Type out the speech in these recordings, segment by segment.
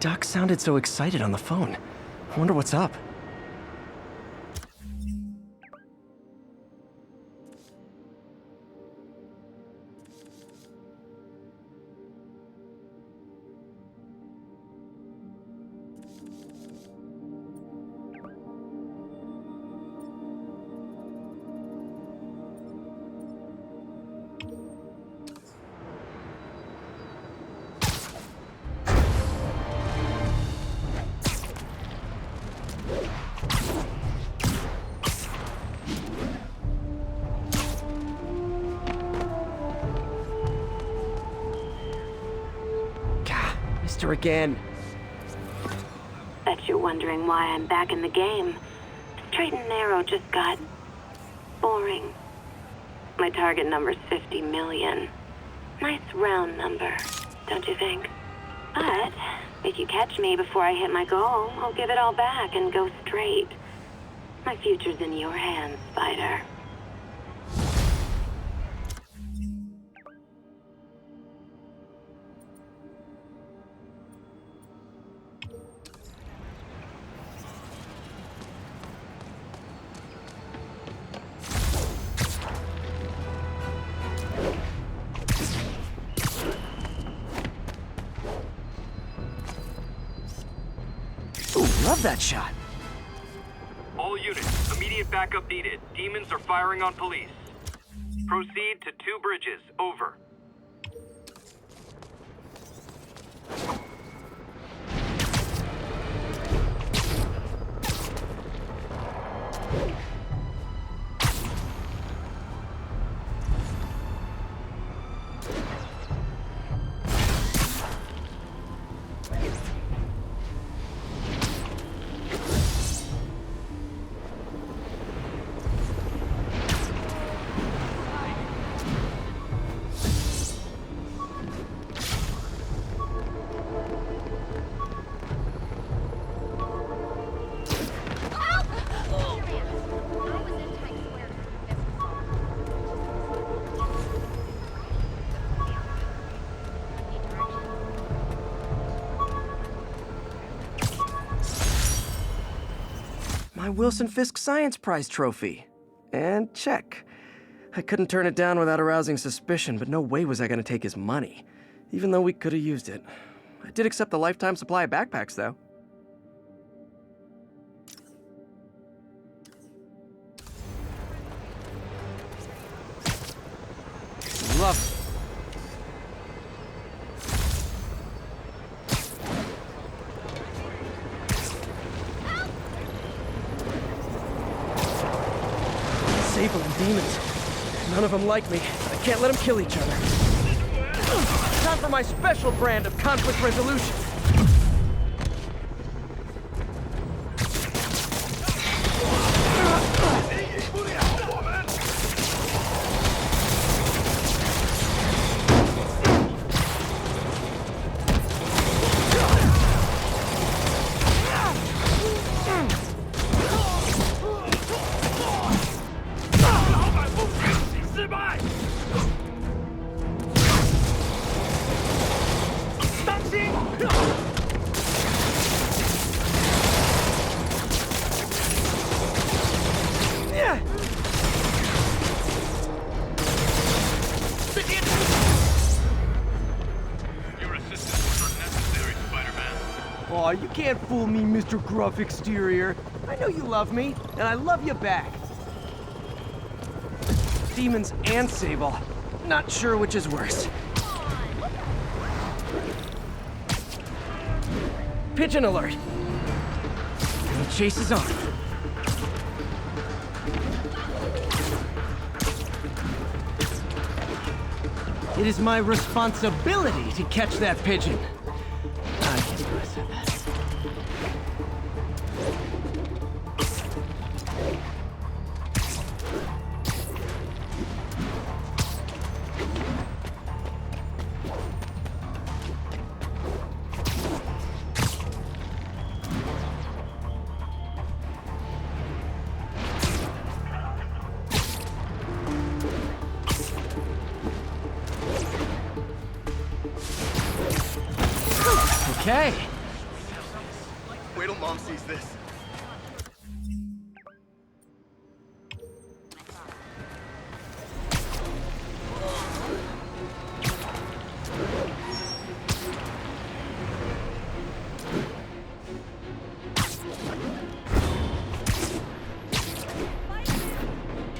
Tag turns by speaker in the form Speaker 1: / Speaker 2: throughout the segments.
Speaker 1: Duck sounded so excited on the phone. I wonder what's up. Her again.
Speaker 2: Bet you're wondering why I'm back in the game. Straight and narrow just got boring. My target number's 50 million. Nice round number, don't you think? But if you catch me before I hit my goal, I'll give it all back and go straight. My future's in your hands, Spider.
Speaker 1: Love that shot.
Speaker 3: All units, immediate backup needed. Demons are firing on police. Proceed to 2 bridges. Over.
Speaker 1: My Wilson Fisk Science Prize trophy. And check. I couldn't turn it down without arousing suspicion, but no way was I gonna take his money, even though we could have used it. I did accept the lifetime supply of backpacks, though. Love it. Sable and demons. None of them like me. I can't let them kill each other. Time for my special brand of conflict resolution. Aw, you can't fool me, Mr. Gruff Exterior. I know you love me, and I love you back. Demons and Sable. Not sure which is worse. Pigeon alert! And the chase is on. It is my responsibility to catch that pigeon. I can do it. Okay,
Speaker 4: Wait till Mom sees this.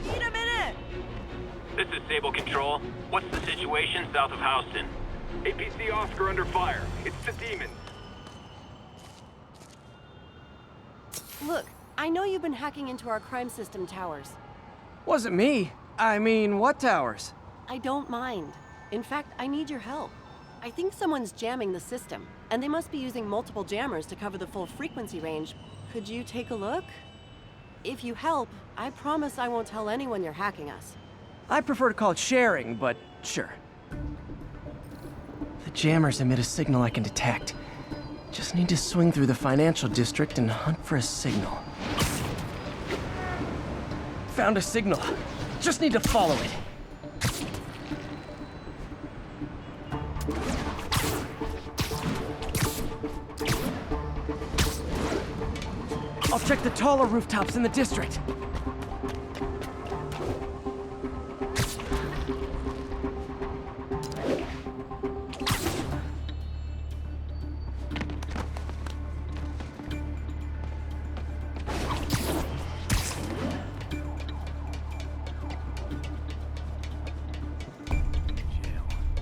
Speaker 5: Need a minute!
Speaker 3: This is Sable Control. What's the situation south of Houston? APC Oscar under fire. It's the demons.
Speaker 5: Look, I know you've been hacking into our crime system towers.
Speaker 1: Wasn't me. I mean, what towers?
Speaker 5: I don't mind. In fact, I need your help. I think someone's jamming the system, and they must be using multiple jammers to cover the full frequency range. Could you take a look? If you help, I promise I won't tell anyone you're hacking us.
Speaker 1: I prefer to call it sharing, but sure. The jammers emit a signal I can detect. Just need to swing through the financial district and hunt for a signal. Found a signal. Just need to follow it. I'll check the taller rooftops in the district.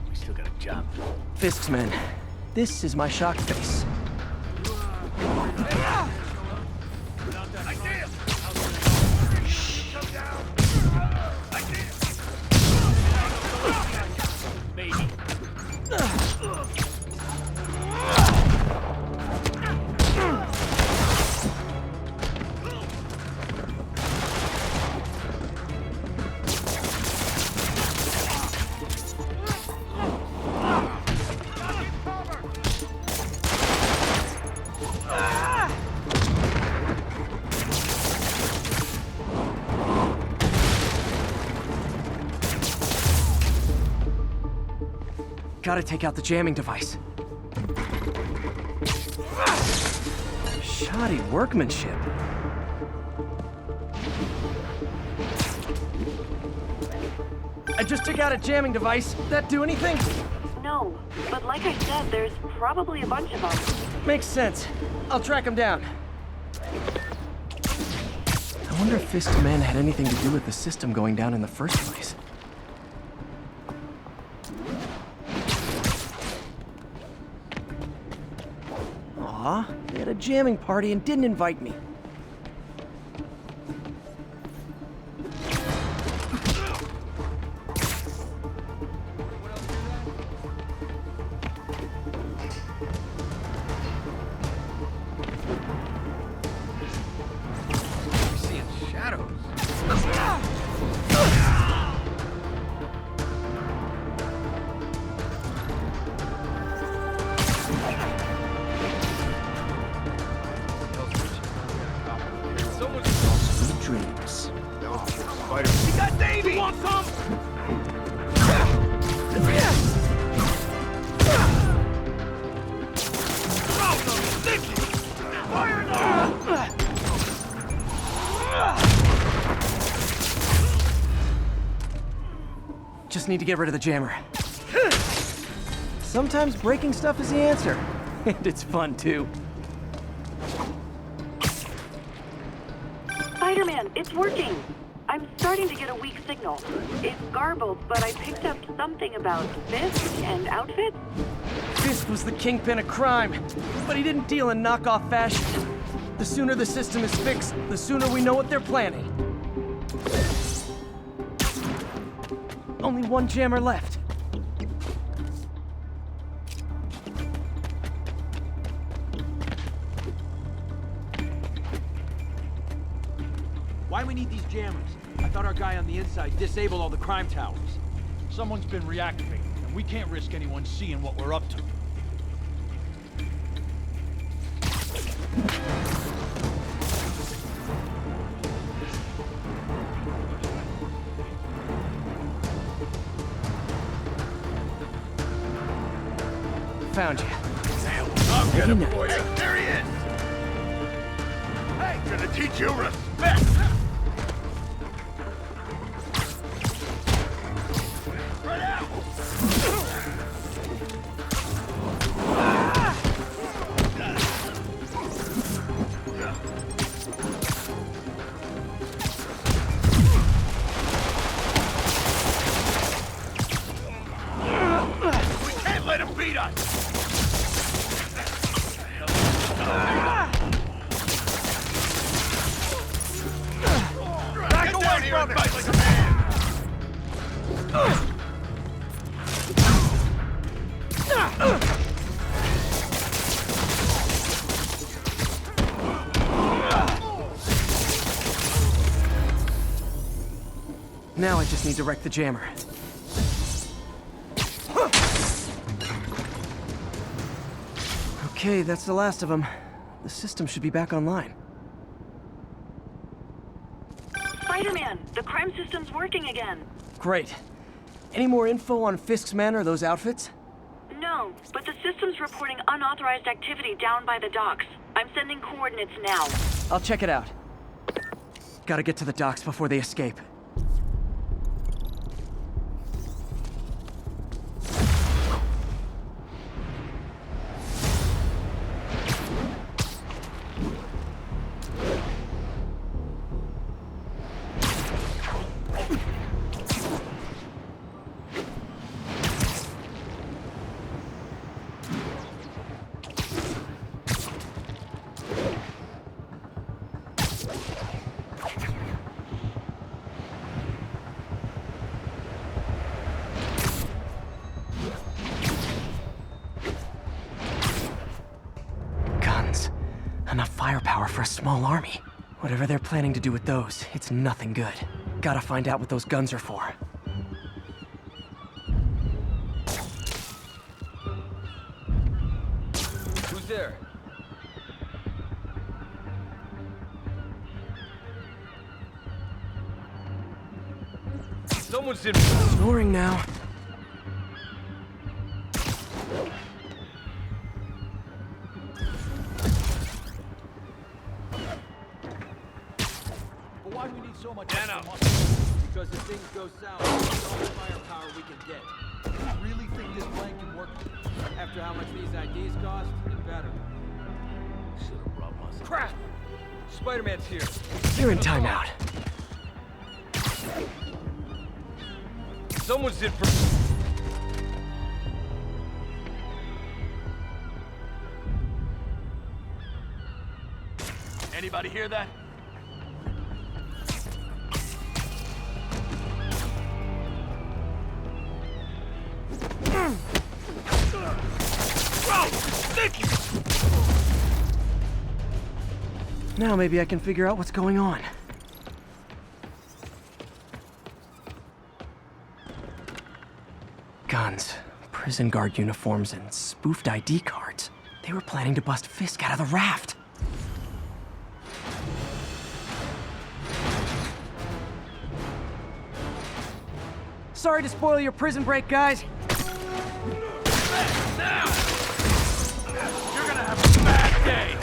Speaker 4: We still got a job.
Speaker 1: Fisk's men. This is my shock face. Gotta take out the jamming device. Shoddy workmanship. I just took out a jamming device. That do anything?
Speaker 2: No, but like I said, there's probably a bunch of them.
Speaker 1: Makes sense. I'll track him down. I wonder if Fisk's men had anything to do with the system going down in the first place. Aw, they had a jamming party and didn't invite me.
Speaker 4: Seeing shadows.
Speaker 1: Sweet dreams.
Speaker 4: Spider. He got Davey! You want some?
Speaker 1: Just need to get rid of the jammer. Sometimes breaking stuff is the answer. And it's fun, too.
Speaker 2: Spider-Man, it's working. I'm starting to get a weak signal. It's garbled, but I picked up something about Fisk and outfits.
Speaker 1: Fisk was the kingpin of crime, but he didn't deal in knockoff fashion. The sooner the system is fixed, the sooner we know what they're planning. Only one jammer left.
Speaker 6: Why we need these jammers? I thought our guy on the inside disabled all the crime towers.
Speaker 7: Someone's been reactivated, and we can't risk anyone seeing what we're up to.
Speaker 1: Found you.
Speaker 4: I'll get him for you. There he is! teach you respect! Spread out! We can't let him beat us! Back away here and fight like a man!
Speaker 1: Now I just need to wreck the jammer. Okay, that's the last of them. The system should be back online.
Speaker 8: Spider-Man, the crime system's working again.
Speaker 1: Great. Any more info on Fisk's men or those outfits?
Speaker 8: No, but the system's reporting unauthorized activity down by the docks. I'm sending coordinates now.
Speaker 1: I'll check it out. Gotta get to the docks before they escape. Enough firepower for a small army. Whatever they're planning to do with those, it's nothing good. Gotta find out what those guns are for.
Speaker 6: Who's there? Someone's in.
Speaker 1: Snoring now.
Speaker 6: But why do we need so much
Speaker 4: Dano.
Speaker 6: extra money? Because if things go south, all the firepower we can get. You really think this plan can work? After how much these IDs cost, it better.
Speaker 4: Should've brought myself.
Speaker 6: Crap! Spider-Man's here.
Speaker 1: You're in timeout.
Speaker 6: Someone's in for.
Speaker 4: Anybody hear that?
Speaker 1: Now maybe I can figure out what's going on. Guns, prison guard uniforms, and spoofed ID cards. They were planning to bust Fisk out of the raft. Sorry to spoil your prison break, guys.
Speaker 4: Now! You're gonna have a bad day!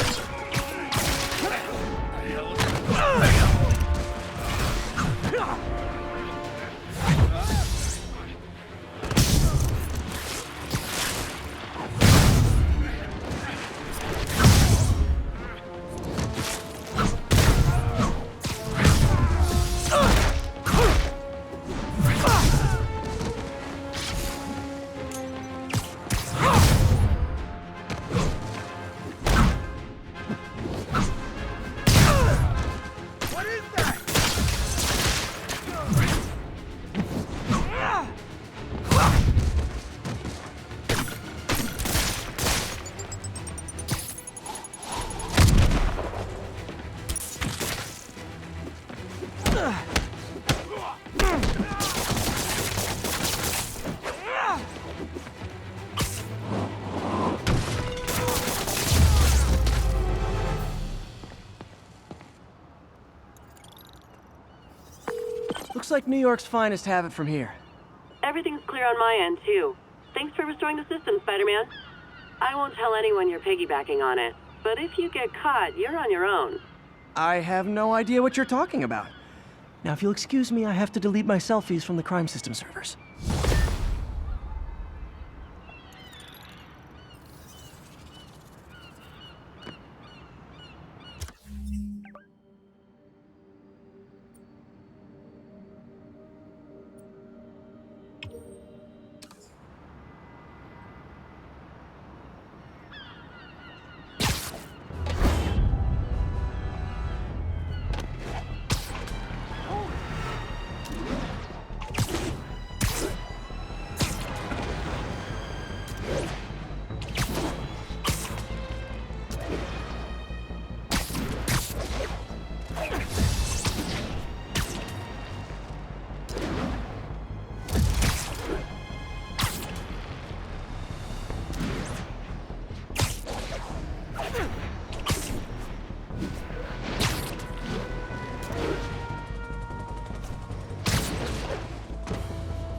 Speaker 1: Looks like New York's finest have it from here.
Speaker 8: Everything's clear on my end, too. Thanks for restoring the system, Spider-Man. I won't tell anyone you're piggybacking on it, but if you get caught, you're on your own.
Speaker 1: I have no idea what you're talking about. Now, if you'll excuse me, I have to delete my selfies from the crime system servers.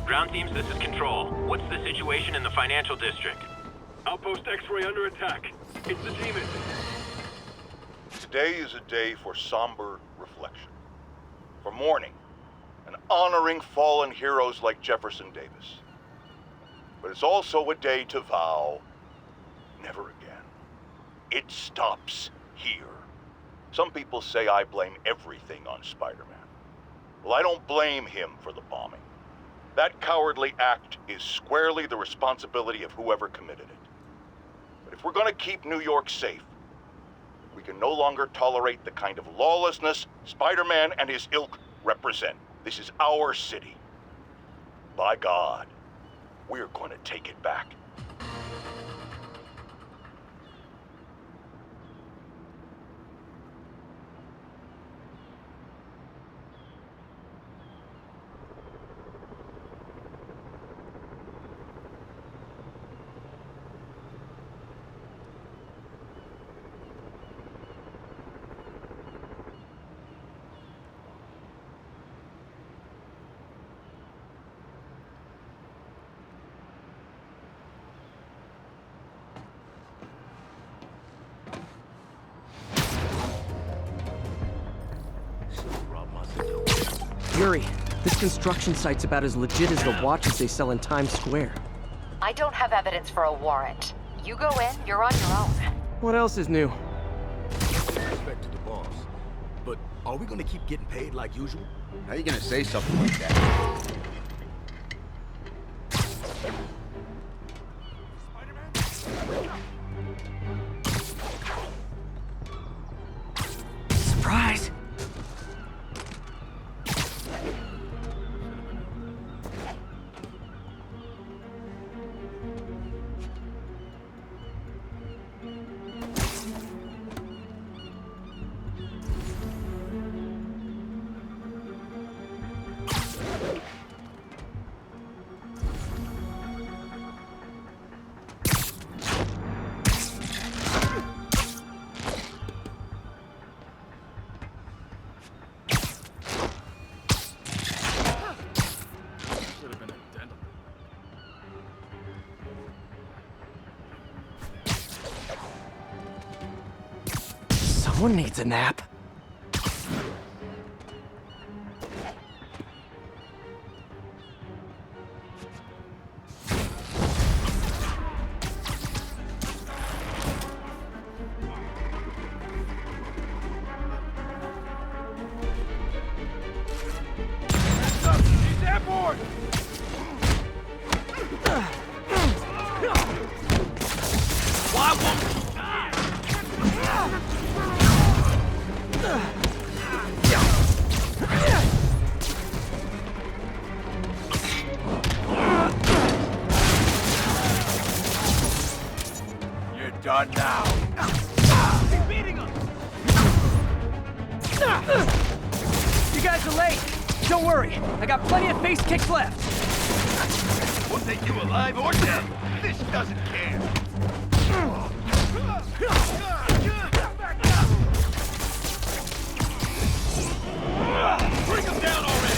Speaker 3: Ground teams, this is Control. What's the situation in the financial district?
Speaker 4: Outpost X-ray under attack. It's the demons.
Speaker 9: Today is a day for somber reflection, for mourning and honoring fallen heroes like Jefferson Davis. But it's also a day to vow never again. It stops here. Some people say I blame everything on Spider-Man. Well, I don't blame him for the bombing. That cowardly act is squarely the responsibility of whoever committed it. But if we're gonna keep New York safe, we can no longer tolerate the kind of lawlessness Spider-Man and his ilk represent. This is our city. By God, we're gonna take it back.
Speaker 1: Yuri, this construction site's about as legit as the watches they sell in Times Square.
Speaker 10: I don't have evidence for a warrant. You go in, you're on your own.
Speaker 1: What else is new?
Speaker 11: Respect to the boss. But are we gonna keep getting paid like usual? How you gonna say something like that?
Speaker 1: Surprise! Someone needs a nap.
Speaker 4: He's airborne!
Speaker 11: Why won't you?
Speaker 4: You're done now. He's beating us!
Speaker 1: You guys are late. Don't worry, I got plenty of face kicks left.
Speaker 4: We'll take you alive or dead. This doesn't care. Bring him down already!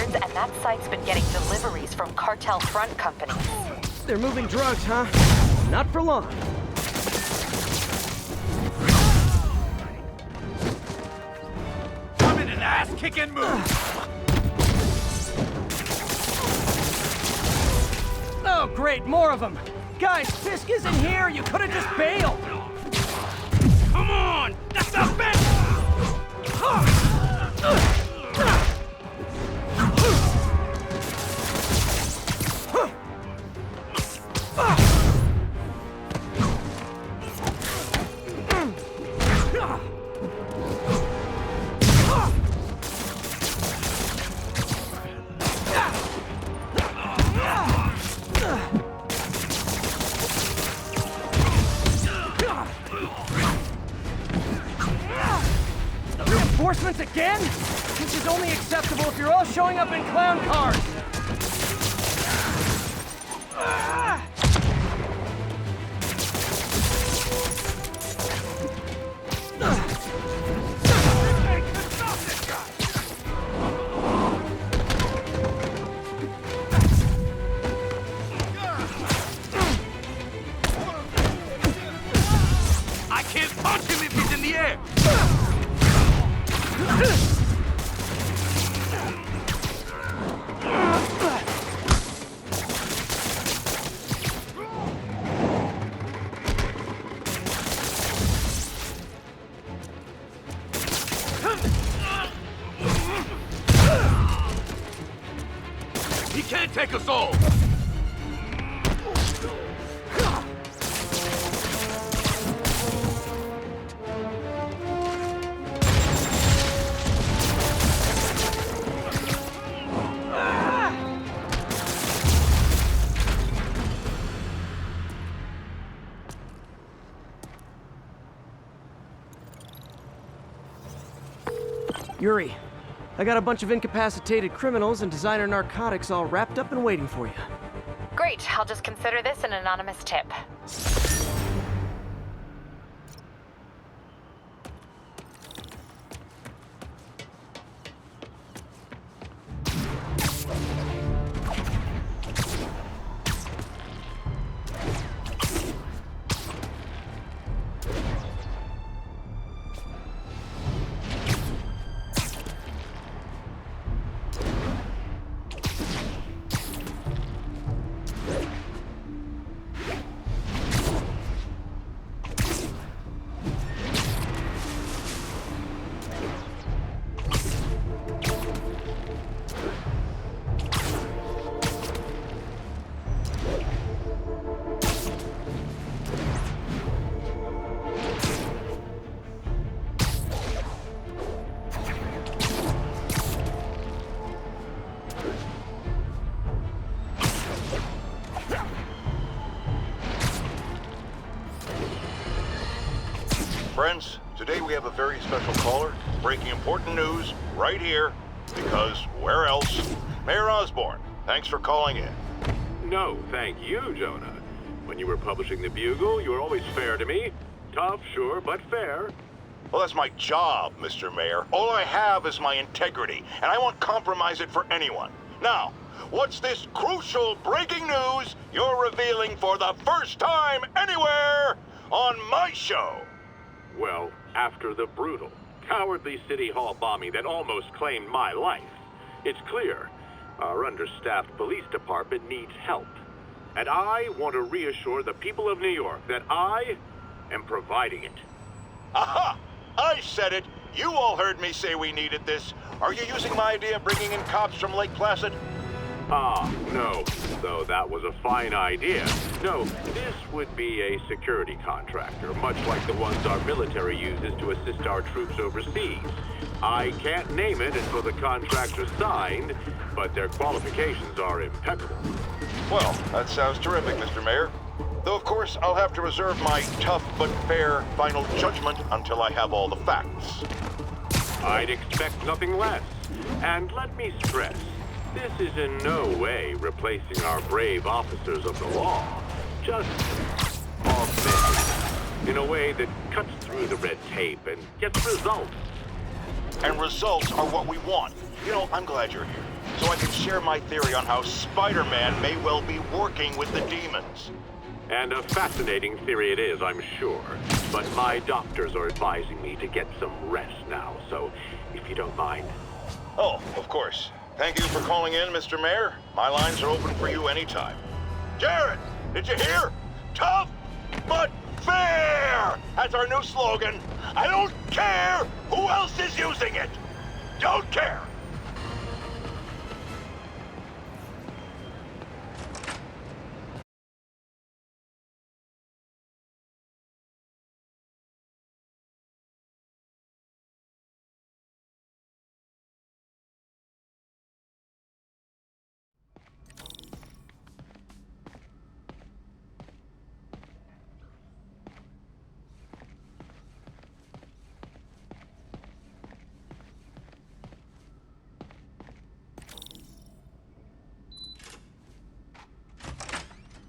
Speaker 10: records, and that site's been getting deliveries from cartel front companies.
Speaker 1: They're moving drugs, huh? Not for long.
Speaker 4: I'm in an ass-kicking mood!
Speaker 1: Oh, great, more of them. Guys, Fisk isn't here. You could have just bailed.
Speaker 4: Come on! That's the best!
Speaker 1: Reinforcements again? This is only acceptable if you're all showing up in clown cars.
Speaker 4: I can't punch him if he's in the air! He can't take us all!
Speaker 1: Yuri, I got a bunch of incapacitated criminals and designer narcotics all wrapped up and waiting for you.
Speaker 10: Great, I'll just consider this an anonymous tip.
Speaker 9: Friends, today we have a very special caller, breaking important news right here, because where else? Mayor Osborn, thanks for calling in.
Speaker 3: No, thank you, Jonah. When you were publishing the Bugle, you were always fair to me. Tough, sure, but fair.
Speaker 9: Well, that's my job, Mr. Mayor. All I have is my integrity, and I won't compromise it for anyone. Now, what's this crucial breaking news you're revealing for the first time anywhere on my show?
Speaker 3: Well, after the brutal, cowardly City Hall bombing that almost claimed my life, it's clear our understaffed police department needs help. And I want to reassure the people of New York that I am providing it.
Speaker 9: Aha! I said it! You all heard me say we needed this. Are you using my idea of bringing in cops from Lake Placid?
Speaker 3: Ah, no. Though that was a fine idea. No, this would be a security contractor, much like the ones our military uses to assist our troops overseas. I can't name it until the contractor's signed, but their qualifications are impeccable.
Speaker 9: Well, that sounds terrific, Mr. Mayor. Though, of course, I'll have to reserve my tough but fair final judgment until I have all the facts.
Speaker 3: I'd expect nothing less. And let me stress, this is in no way replacing our brave officers of the law. Just augmented in a way that cuts through the red tape and gets results.
Speaker 9: And results are what we want. You know, I'm glad you're here. so I can share my theory on how Spider-Man may well be working with the demons.
Speaker 3: And a fascinating theory it is, I'm sure. But my doctors are advising me to get some rest now, so if you don't mind.
Speaker 9: Oh, of course. Thank you for calling in, Mr. Mayor. My lines are open for you anytime. Jared, did you hear? Tough, but fair! That's our new slogan. I don't care who else is using it. Don't care.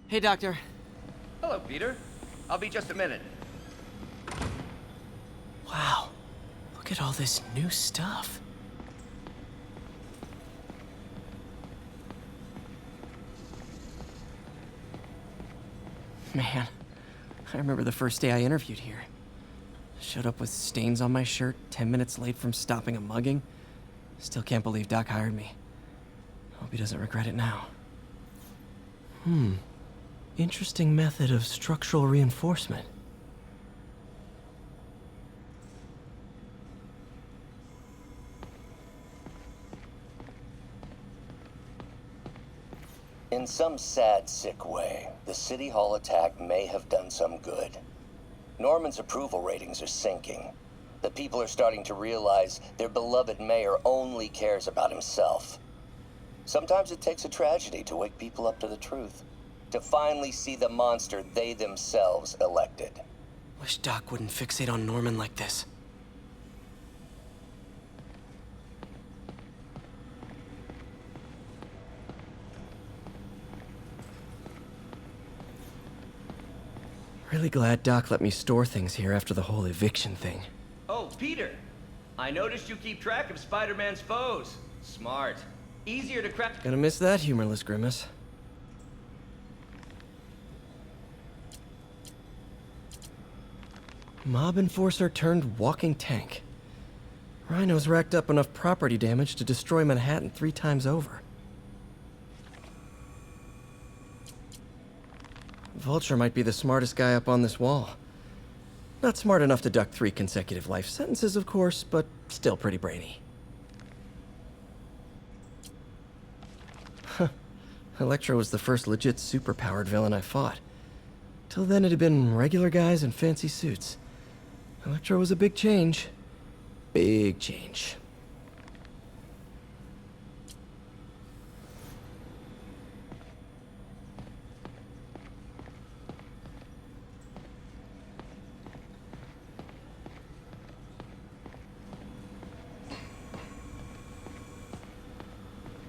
Speaker 12: Hey, Doctor.
Speaker 13: Hello, Peter. I'll be just a minute.
Speaker 1: Wow, look at all this new stuff. Man, I remember the first day I interviewed here. Showed up with stains on my shirt, 10 minutes late from stopping a mugging. Still can't believe Doc hired me. Hope he doesn't regret it now. Interesting method of structural reinforcement.
Speaker 14: In some sad, sick way, the City Hall attack may have done some good. Norman's approval ratings are sinking. The people are starting to realize their beloved mayor only cares about himself. Sometimes it takes a tragedy to wake people up to the truth, to finally see the monster they themselves elected.
Speaker 1: Wish Doc wouldn't fixate on Norman like this. Really glad Doc let me store things here after the whole eviction thing.
Speaker 13: Oh, Peter. I noticed you keep track of Spider-Man's foes. Smart. Easier to crack.
Speaker 1: Gonna miss that humorless grimace. Mob enforcer turned walking tank. Rhino's racked up enough property damage to destroy Manhattan 3 times over. Vulture might be the smartest guy up on this wall. Not smart enough to duck 3 consecutive life sentences, of course, but still pretty brainy. Electro was the first legit superpowered villain I fought. Till then it had been regular guys in fancy suits. Electro was a big change. Big change.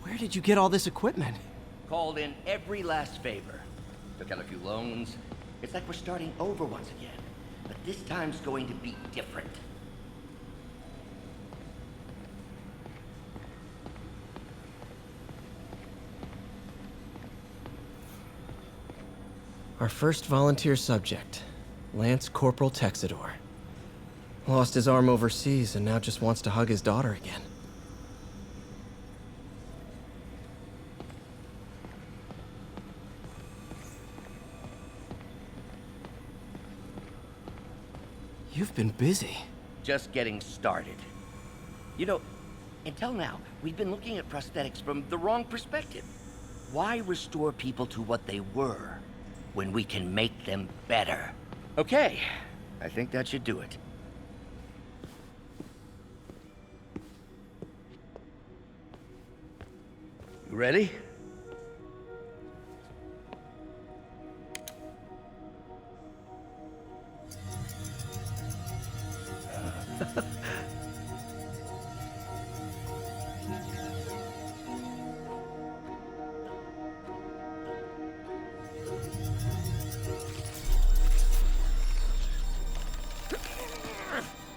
Speaker 1: Where did you get all this equipment?
Speaker 13: Called in every last favor. Took out a few loans. It's like we're starting over once again. But this time's going to be different.
Speaker 1: Our first volunteer subject, Lance Corporal Texidor. Lost his arm overseas and now just wants to hug his daughter again. You've been busy.
Speaker 13: Just getting started. You know, until now, we've been looking at prosthetics from the wrong perspective. Why restore people to what they were when we can make them better? Okay, I think that should do it. You ready?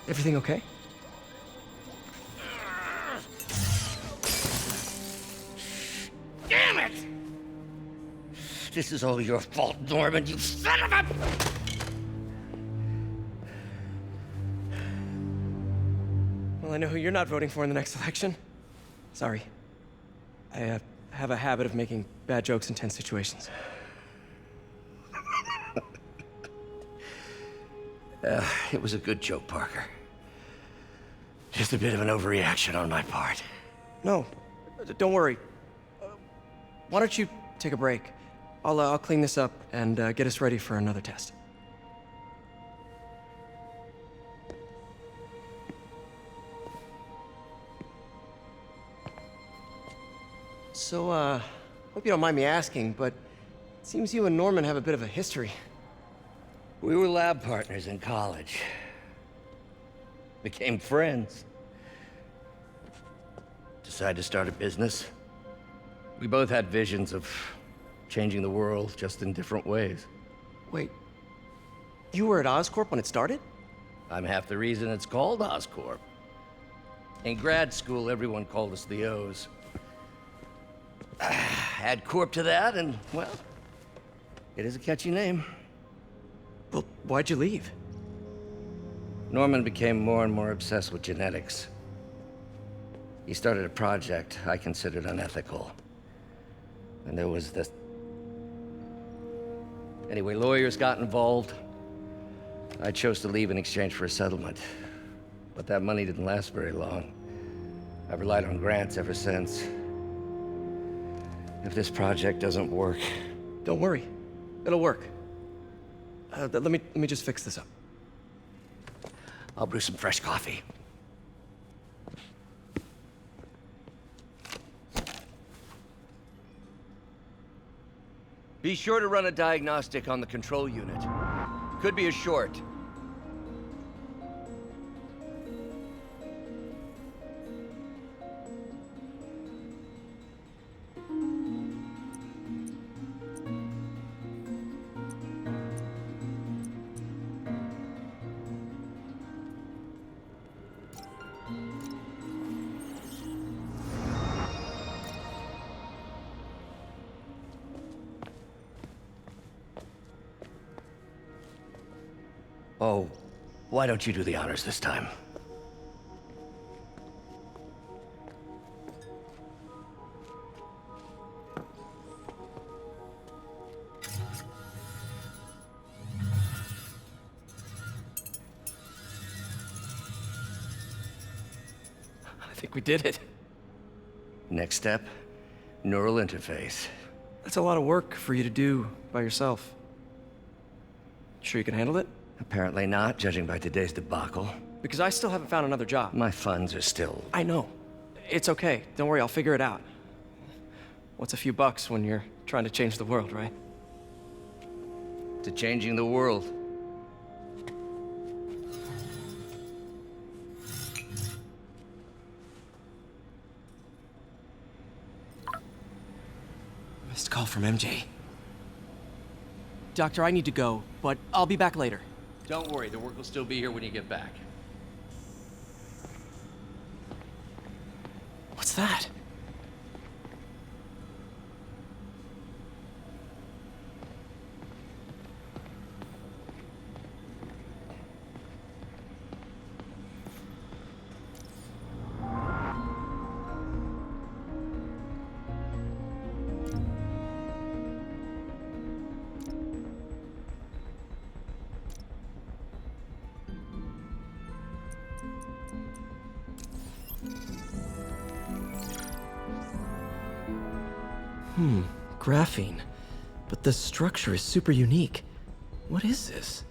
Speaker 1: Everything okay?
Speaker 13: This is all your fault, Norman, you son of a...
Speaker 1: Well, I know who you're not voting for in the next election. Sorry. I have a habit of making bad jokes in tense situations.
Speaker 13: It was a good joke, Parker. Just a bit of an overreaction on my part.
Speaker 1: No, don't worry. Why don't you take a break? I'll clean this up and get us ready for another test. So, hope you don't mind me asking, but it seems you and Norman have a bit of a history.
Speaker 13: We were lab partners in college. Became friends. Decided to start a business. We both had visions of changing the world, just in different ways.
Speaker 1: Wait, you were at Oscorp when it started?
Speaker 13: I'm half the reason it's called Oscorp. In grad school, everyone called us the O's. Add Corp to that, and, well, it is a catchy name.
Speaker 1: Well, why'd you leave?
Speaker 13: Norman became more and more obsessed with genetics. He started a project I considered unethical. And there was this... Anyway, lawyers got involved. I chose to leave in exchange for a settlement. But that money didn't last very long. I've relied on grants ever since. If this project doesn't work...
Speaker 1: Don't worry. It'll work. Let me just fix this up.
Speaker 13: I'll brew some fresh coffee. Be sure to run a diagnostic on the control unit. Could be a short. Oh, why don't you do the honors this time?
Speaker 1: I think we did it.
Speaker 13: Next step, neural interface.
Speaker 1: That's a lot of work for you to do by yourself. Sure you can handle it?
Speaker 13: Apparently not, judging by today's debacle.
Speaker 1: Because I still haven't found another job.
Speaker 13: My funds are still...
Speaker 1: I know. It's okay. Don't worry, I'll figure it out. What's a few bucks when you're trying to change the world, right?
Speaker 13: To changing the world.
Speaker 1: Missed call from MJ. Doctor, I need to go, but I'll be back later.
Speaker 13: Don't worry, the work will still be here when you get back.
Speaker 1: What's that? Graphene. But the structure is super unique. What is this?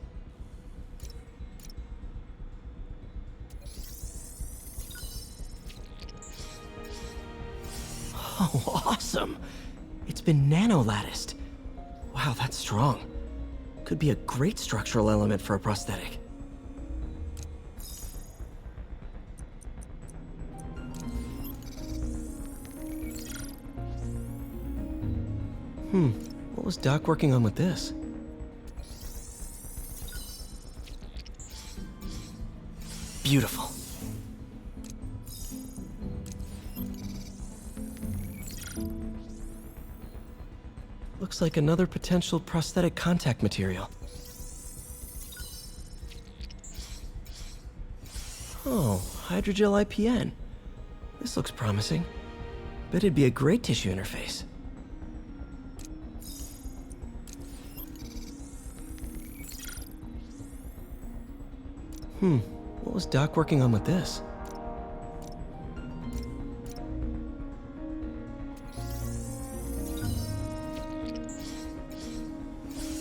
Speaker 1: Oh, awesome! It's been nano-latticed. Wow, that's strong. Could be a great structural element for a prosthetic. What was Doc working on with this? Beautiful. Looks Looks like another potential prosthetic contact material. Oh, hydrogel IPN. This looks promising. Bet it'd be a great tissue interface. What was Doc working on with this?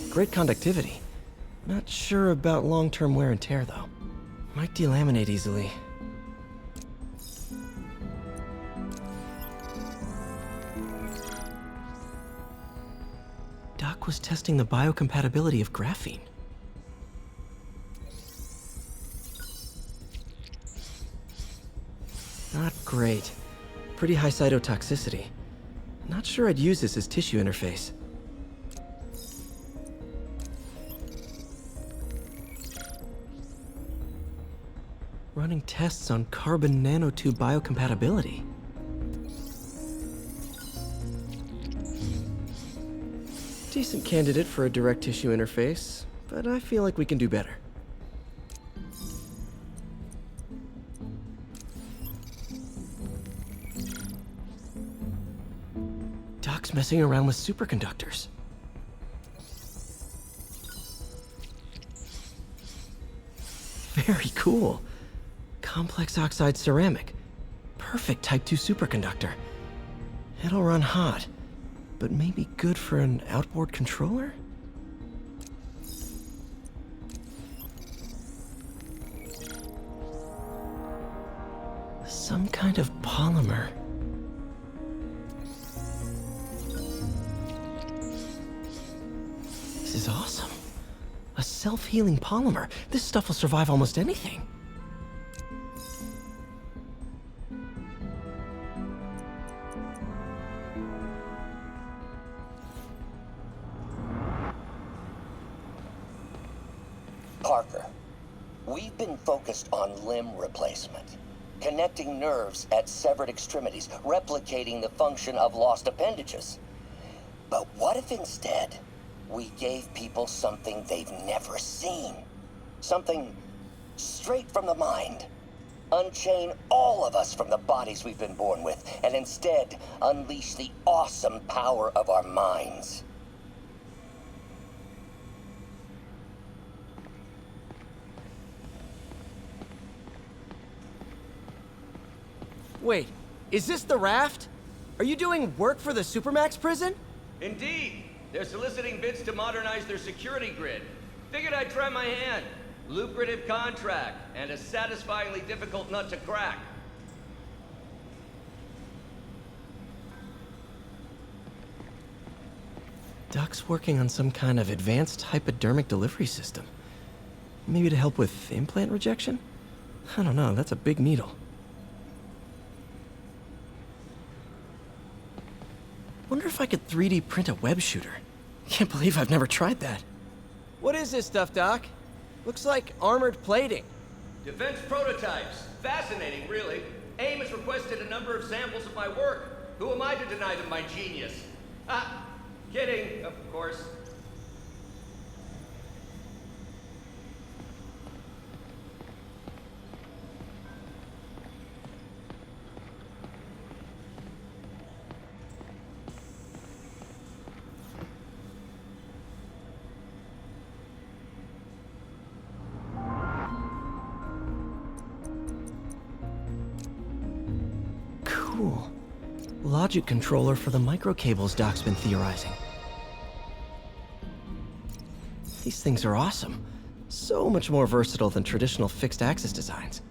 Speaker 1: Great conductivity. Not sure about long-term wear and tear, though. Might delaminate easily. Doc was testing the biocompatibility of graphene. Not great. Pretty high cytotoxicity. Not sure I'd use this as tissue interface. Running tests on carbon nanotube biocompatibility. Decent candidate for a direct tissue interface, but I feel like we can do better. Doc's messing around with superconductors. Very cool. Complex oxide ceramic. Perfect Type 2 superconductor. It'll run hot, but maybe good for an outboard controller? Some kind of polymer. This is awesome. A self-healing polymer. This stuff will survive almost anything.
Speaker 14: Parker, we've been focused on limb replacement, connecting nerves at severed extremities, replicating the function of lost appendages. But what if instead we gave people something they've never seen? Something straight from the mind. Unchain all of us from the bodies we've been born with, and instead unleash the awesome power of our minds.
Speaker 1: Wait, is this the raft? Are you doing work for the Supermax prison?
Speaker 15: Indeed. They're soliciting bids to modernize their security grid. Figured I'd try my hand. Lucrative contract, and a satisfyingly difficult nut to crack.
Speaker 1: Doc's working on some kind of advanced hypodermic delivery system. Maybe to help with implant rejection? I don't know, that's a big needle. Wonder if I could 3D print a web shooter. Can't believe I've never tried that. What is this stuff, Doc? Looks like armored plating.
Speaker 15: Defense prototypes. Fascinating, really. AIM has requested a number of samples of my work. Who am I to deny them my genius? Ah, kidding, of course.
Speaker 1: Cool. Logic controller for the microcables Doc's been theorizing. These things are awesome. So much more versatile than traditional fixed-axis designs.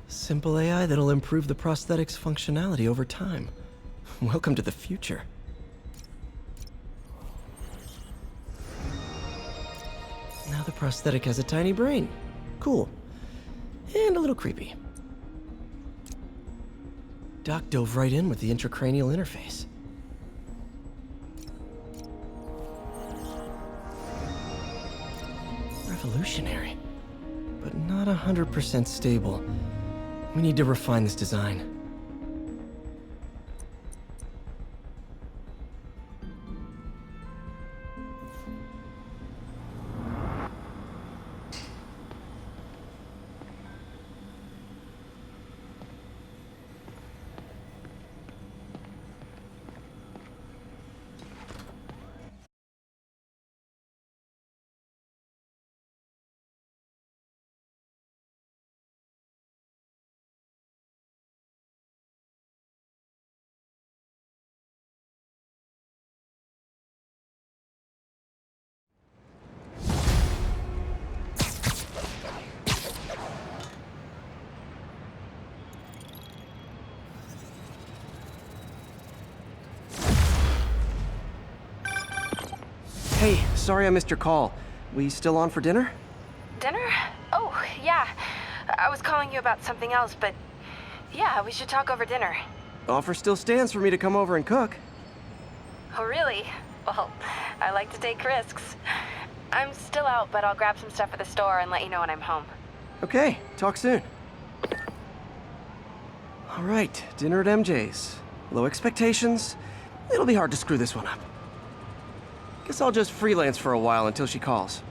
Speaker 1: Simple AI that'll improve the prosthetic's functionality over time. Welcome to the future. Now the prosthetic has a tiny brain. Cool. And a little creepy. Doc dove right in with the intracranial interface. Revolutionary, but not 100% stable. We need to refine this design. sorry I missed your call. We still on for dinner?
Speaker 16: Dinner? Oh, yeah. I was calling you about something else, but yeah, we should talk over dinner.
Speaker 1: Offer still stands for me to come over and cook.
Speaker 16: Oh, really? Well, I like to take risks. I'm still out, but I'll grab some stuff at the store and let you know when I'm home.
Speaker 1: Okay, talk soon. All right, dinner at MJ's. Low expectations. It'll be hard to screw this one up. Guess I'll just freelance for a while until she calls.